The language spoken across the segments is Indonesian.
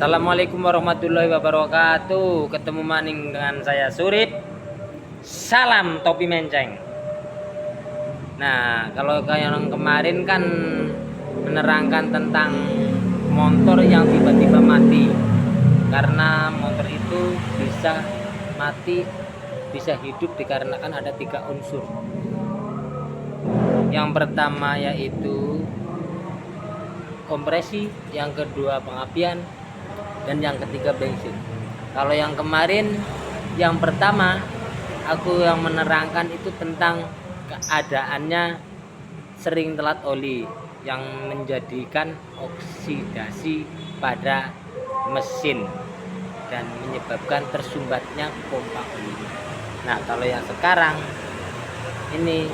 Assalamualaikum warahmatullahi wabarakatuh. Ketemu maning dengan saya Surip. Salam topi menceng. Nah, kalau kayak yang kemarin kan menerangkan tentang motor yang tiba-tiba mati. Karena motor itu bisa mati, bisa hidup dikarenakan ada 3 unsur. Yang pertama yaitu kompresi, yang kedua pengapian, dan yang ketiga bensin. Kalau yang kemarin, yang pertama aku yang menerangkan itu tentang keadaannya sering telat oli yang menjadikan oksidasi pada mesin dan menyebabkan tersumbatnya pompa oli. Nah, kalau yang sekarang ini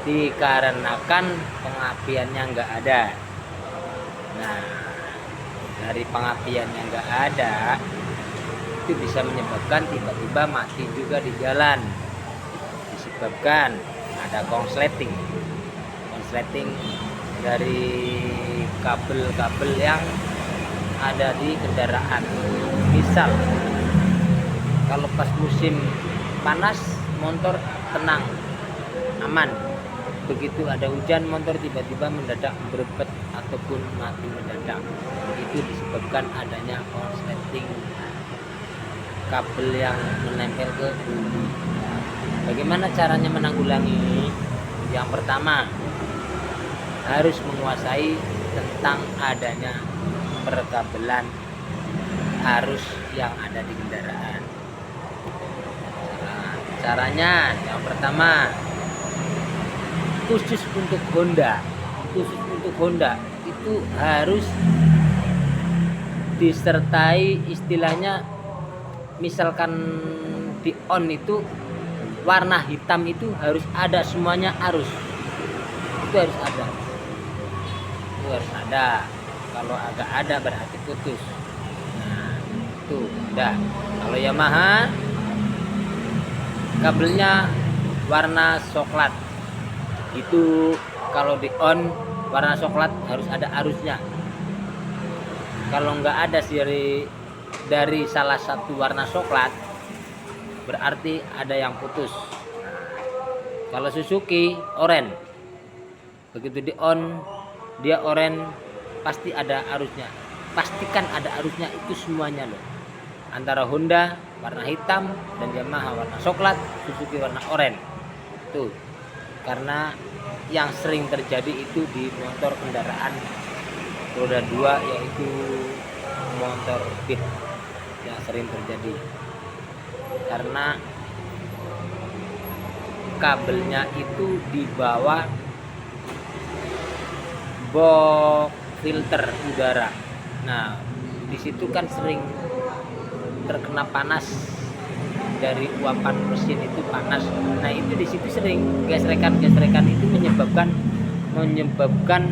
dikarenakan pengapiannya nggak ada. Nah, dari pengapian yang enggak ada itu bisa menyebabkan tiba-tiba mati juga di jalan, disebabkan ada konsleting dari kabel-kabel yang ada di kendaraan. Misal kalau pas musim panas motor tenang aman, begitu ada hujan motor tiba-tiba mendadak berebet ataupun mati mendadak, itu disebabkan adanya konsleting kabel yang menempel ke bumi. Bagaimana caranya menanggulangi? Yang pertama, harus menguasai tentang adanya perkabelan arus yang ada di kendaraan. Nah, caranya yang pertama, khusus untuk Honda itu harus disertai istilahnya, misalkan di on itu warna hitam itu harus ada semuanya, arus itu harus ada, kalau agak ada berarti putus. Nah, itu udah. Kalau Yamaha kabelnya warna coklat, itu kalau di on warna coklat harus ada arusnya. Kalau nggak ada dari salah satu warna coklat berarti ada yang putus. Kalau Suzuki oranye, begitu di on dia oranye, pasti ada arusnya. Pastikan ada arusnya itu semuanya loh. Antara Honda warna hitam dan Yamaha warna coklat, Suzuki warna oranye. Tuh. Karena yang sering terjadi itu di motor kendaraan roda 2, yaitu motor speed, yang sering terjadi karena kabelnya itu di bawah box filter udara. Nah, di situ kan sering terkena panas dari uapan mesin, itu panas. Nah, itu di situ sering gesrekan itu menyebabkan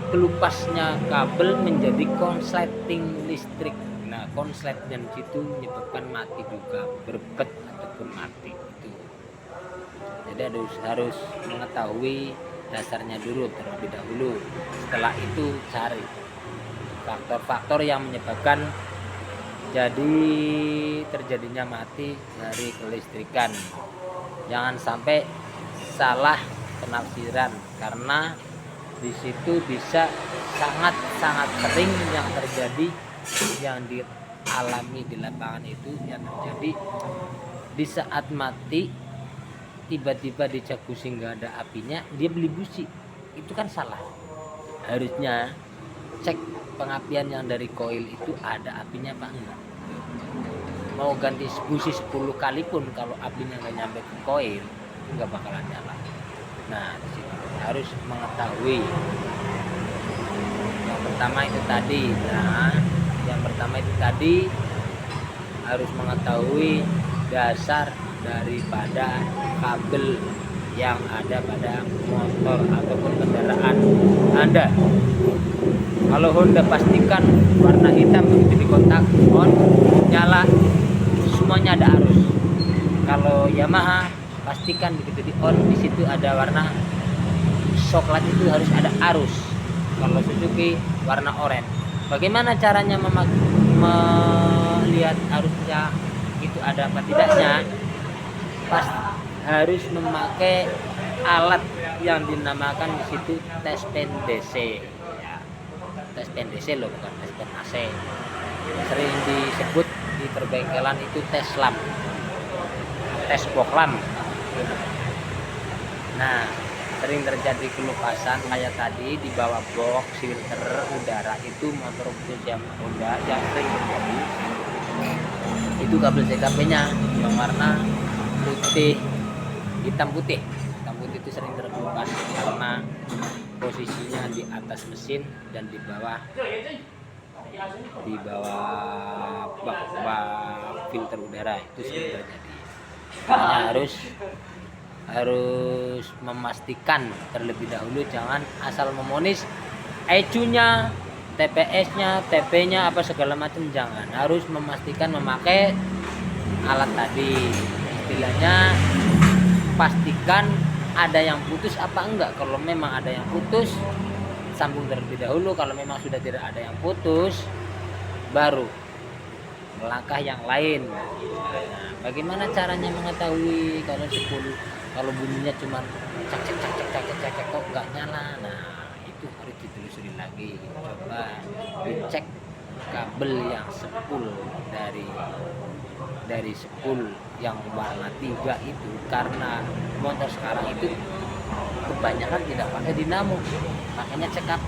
kelupasnya kabel menjadi konsleting listrik. Nah, konslet dan situ menyebabkan mati juga, berbet ataupun mati itu. Jadi harus mengetahui dasarnya dulu terlebih dahulu. Setelah itu cari faktor-faktor yang menyebabkan jadi terjadinya mati dari kelistrikan. Jangan sampai salah penafsiran, karena di situ bisa sangat sering yang terjadi, yang dialami di lapangan itu yang terjadi di saat mati tiba-tiba dicek busi nggak ada apinya, dia beli busi. Itu kan salah. Harusnya cek pengapian yang dari koil itu ada apinya apa enggak. Mau ganti busi 10 kali pun kalau apinya nggak nyampe ke koil nggak bakalan nyala. Nah, disitu harus mengetahui. Yang pertama itu tadi harus mengetahui dasar daripada kabel yang ada pada motor ataupun kendaraan Anda. Kalau Honda pastikan warna hitam, begitu di kontak on nyala semuanya ada arus. Kalau Yamaha pastikan begitu di on di situ ada warna coklat, itu harus ada arus. Kalau Suzuki warna oranye. Bagaimana caranya melihat arusnya itu ada apa tidaknya? Pas harus memakai alat yang dinamakan di situ tes pen DC. Ya, tes pen DC loh, bukan tes pen AC. Sering disebut di perbengkelan itu tes lam, tes boklam. Nah, sering terjadi kelupasan kayak tadi di bawah box filter udara itu motor khusus yang Honda yang sering terjadi itu kabel CKP-nya yang warna putih, hitam putih itu sering terkelupas karena posisinya di atas mesin dan di bawah bak filter udara itu sering terjadi. Makanya harus memastikan terlebih dahulu, jangan asal memonis ECU-nya, TPS-nya, TP-nya apa segala macam, jangan. Harus memastikan memakai alat tadi. Istilahnya pastikan ada yang putus apa enggak. Kalau memang ada yang putus, sambung terlebih dahulu. Kalau memang sudah tidak ada yang putus, baru langkah yang lain. Nah, bagaimana caranya mengetahui kalau bunyinya cuma cek kok nggak nyala? Nah, itu harus ditelusuri lagi. Coba dicek kabel yang sepul dari sepul yang warna 3 itu, karena motor sekarang itu kebanyakan tidak pakai dinamo, makanya CKP.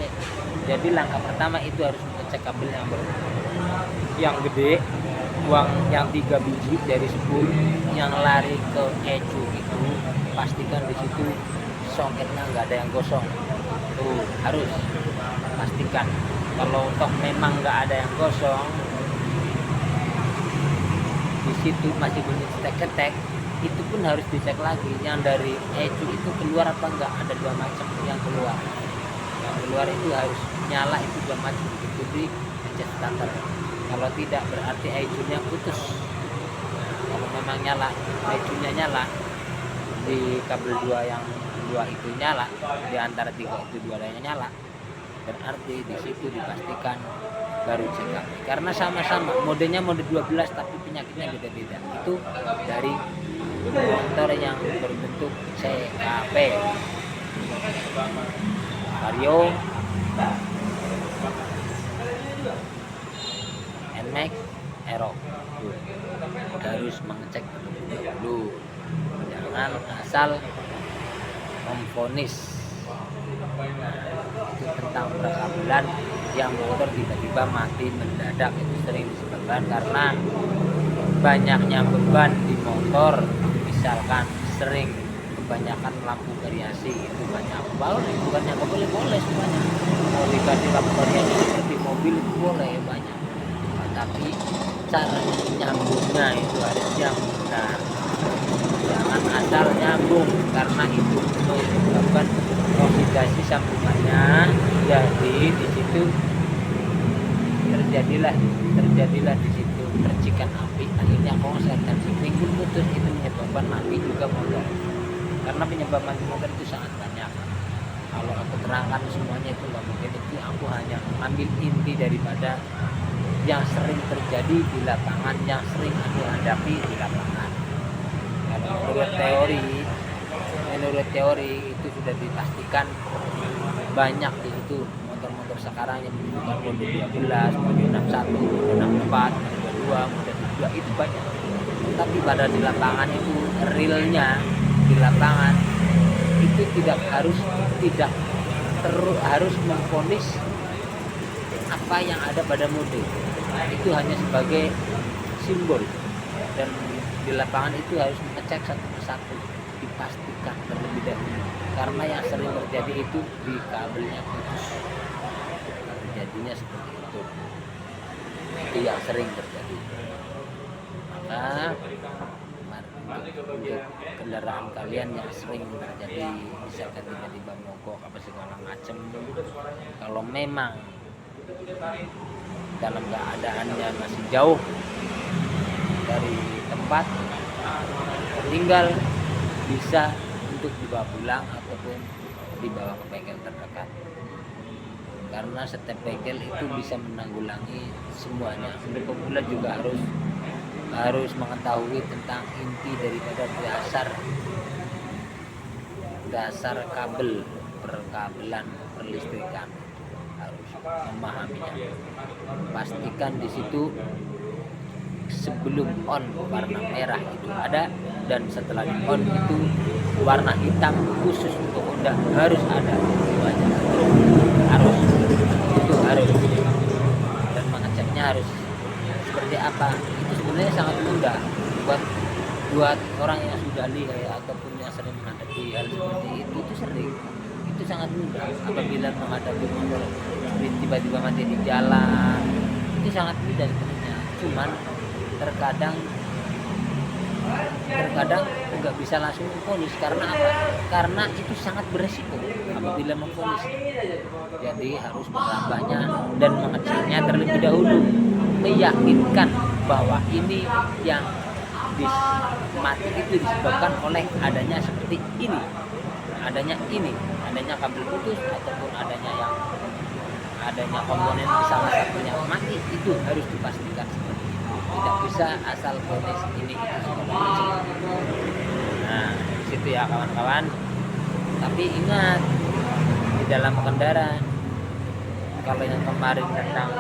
Jadi langkah pertama itu harus mengecek kabel yang gede, yang 3 biji dari sepul yang lari ke ECU itu, pastikan di situ soketnya nggak ada yang gosong. Tuh harus pastikan. Kalau toh memang nggak ada yang gosong, di situ masih bunyi cetek-cetek, itu pun harus dicek lagi. Yang dari ECU itu keluar apa enggak, ada 2 macam yang keluar itu harus nyala, itu 2 macam, itu di ngecek starter. Kalau tidak berarti ECU-nya putus. Kalau memang nyala, ECU-nya nyala, di kabel 2 yang 2 itu nyala, di antara 3 itu 2 lainnya nyala, berarti di situ dipastikan baru CKP. Karena sama-sama modenya mode 12 tapi penyakitnya beda-beda. Itu dari motor yang berbentuk CKP, Vario, NMAX, Aero. Harus mengecek dulu, jangan asal memvonis. Itu tentang perkabelan yang motor tiba-tiba mati mendadak, itu sering disebabkan karena banyaknya beban di motor. Misalkan sering kebanyakan lampu variasi, itu banyak banget, bukannya nggak boleh semuanya. Mau dikasih lampu variasi seperti mobil itu boleh banyak, tapi cara nyambungnya itu harus yang benar. Jangan asal nyambung, karena itu menyebabkan oksidasi sambungannya. Jadi di situ terjadilah di situ percikan api, akhirnya konslet dan spring putus. Itu menyebabkan mati juga motor. Karena penyebab mati motor itu sangat banyak. Kalau aku terangkan semuanya itu nggak mungkin. Itu aku hanya ambil inti daripada yang sering terjadi di lapangan, yang sering aku hadapi di lapangan. Kalau menurut teori itu sudah dipastikan banyak di situ motor-motor sekarang yang menunjukkan mode 12, mode 61, mode 64, mode 22, mode 2 itu banyak. Tapi pada di lapangan itu realnya di lapangan itu tidak harus memvonis apa yang ada pada mode. Itu hanya sebagai simbol, dan di lapangan itu harus mengecek satu persatu, dipastikan terlebih dahulu. Karena yang sering terjadi itu di kabelnya putus, terjadinya seperti itu yang sering terjadi. Maka untuk kendaraan kalian yang sering terjadi, misalkan tiba-tiba mogok apa segala macam, kalau memang dalam keadaannya masih jauh dari tempat, tinggal bisa untuk dibawa pulang ataupun dibawa ke bengkel terdekat. karena setiap bengkel itu bisa menanggulangi semuanya. Untuk pemula juga harus mengetahui tentang inti daripada dasar kabel perkabelan perlistrikan, harus memahaminya. Pastikan di situ sebelum on warna merah itu ada, dan setelah di on itu warna hitam khusus untuk Honda harus ada. Itu aja, harus dan mengeceknya harus seperti apa. Itu sebenarnya sangat mudah buat orang yang sudah lihai ataupun yang sering menghadapi hal seperti itu sangat mudah. Apabila menghadapi motor tiba-tiba mati di jalan, itu sangat mudah sebenarnya. Cuman terkadang nggak bisa langsung memvonis. Karena apa? Karena itu sangat beresiko apabila memvonis. Jadi harus menambahnya dan mengeceknya terlebih dahulu, meyakinkan bahwa ini yang mati itu disebabkan oleh adanya seperti ini, adanya kabel putus ataupun adanya komponen salah satunya mati. Itu harus dipastikan seperti itu. Tidak bisa asal vonis ini itu segala macam. Nah, di situ ya kawan-kawan. Tapi ingat, di dalam kendaraan, kalau yang kemarin tentang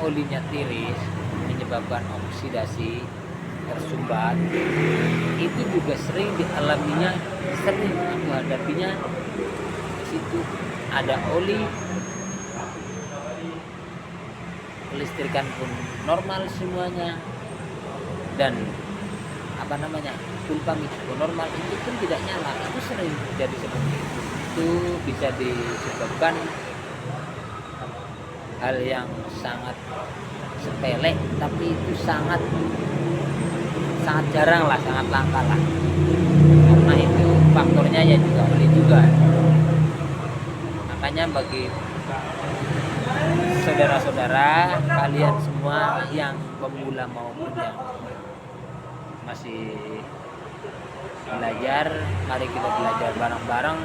olinya tiris menyebabkan oksidasi tersumbat, itu juga sering dialaminya, sering aku hadapinya. Di situ ada oli, kelistrikan pun normal semuanya, dan pulpa mix pun normal, itu pun tidak nyala. Itu sering terjadi seperti itu. Itu bisa disebabkan hal yang sangat sepele, tapi itu sangat jarang lah, sangat langka lah. Karena itu faktornya ya juga oli juga. Makanya bagi saudara-saudara kalian semua yang pemula maupun yang masih belajar, mari kita belajar bareng-bareng.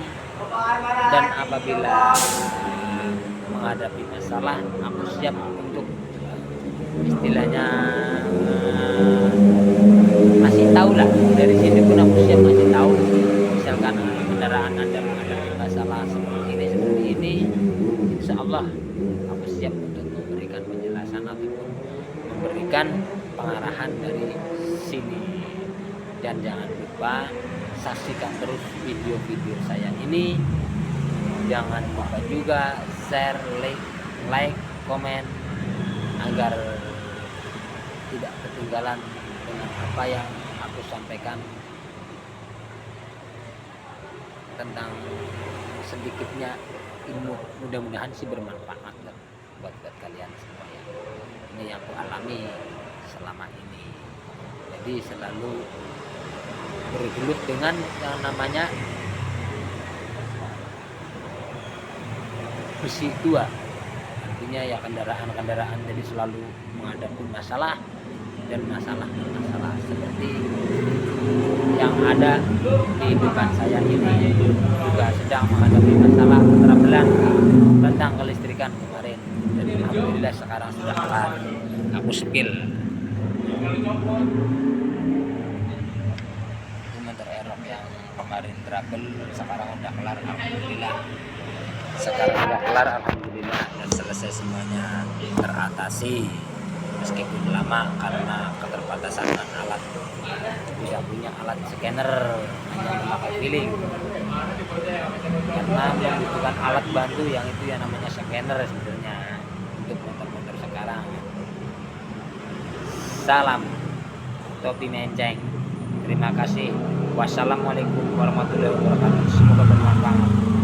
Dan apabila menghadapi masalah, aku siap untuk istilahnya masih tahu lah. Dari sini pun aku siap masih tahu. Misalkan kendaraan Anda menghadapi masalah seperti ini, insya Allah aku siap untuk memberikan penjelasan ataupun memberikan pengarahan dari sini. Dan jangan lupa saksikan terus video-video saya ini. Jangan lupa juga share, like, komen, agar tidak ketinggalan dengan apa yang aku sampaikan tentang sedikitnya ilmu. Mudah-mudahan sih bermanfaat buat kalian semua ya. Ini yang aku alami selama ini. Jadi selalu bergelut dengan yang namanya besi tua. Artinya ya kendaraan jadi selalu menghadapi masalah seperti yang ada di depan saya ini, juga sedang menghadapi masalah trouble tentang kelistrikan kemarin. Dan alhamdulillah sekarang sudah kelar. Aku spill motor Aerox yang kemarin trouble, sekarang udah kelar alhamdulillah. Dan selesai semuanya, teratasi. Meskipun lama karena keterbatasan alat, tidak punya alat scanner, hanya memakai feeling. Karena membutuhkan alat bantu yang itu yang namanya scanner sebenarnya untuk motor-motor sekarang. Salam topi menceng. Terima kasih. Wassalamualaikum warahmatullahi wabarakatuh. Semoga bermanfaat.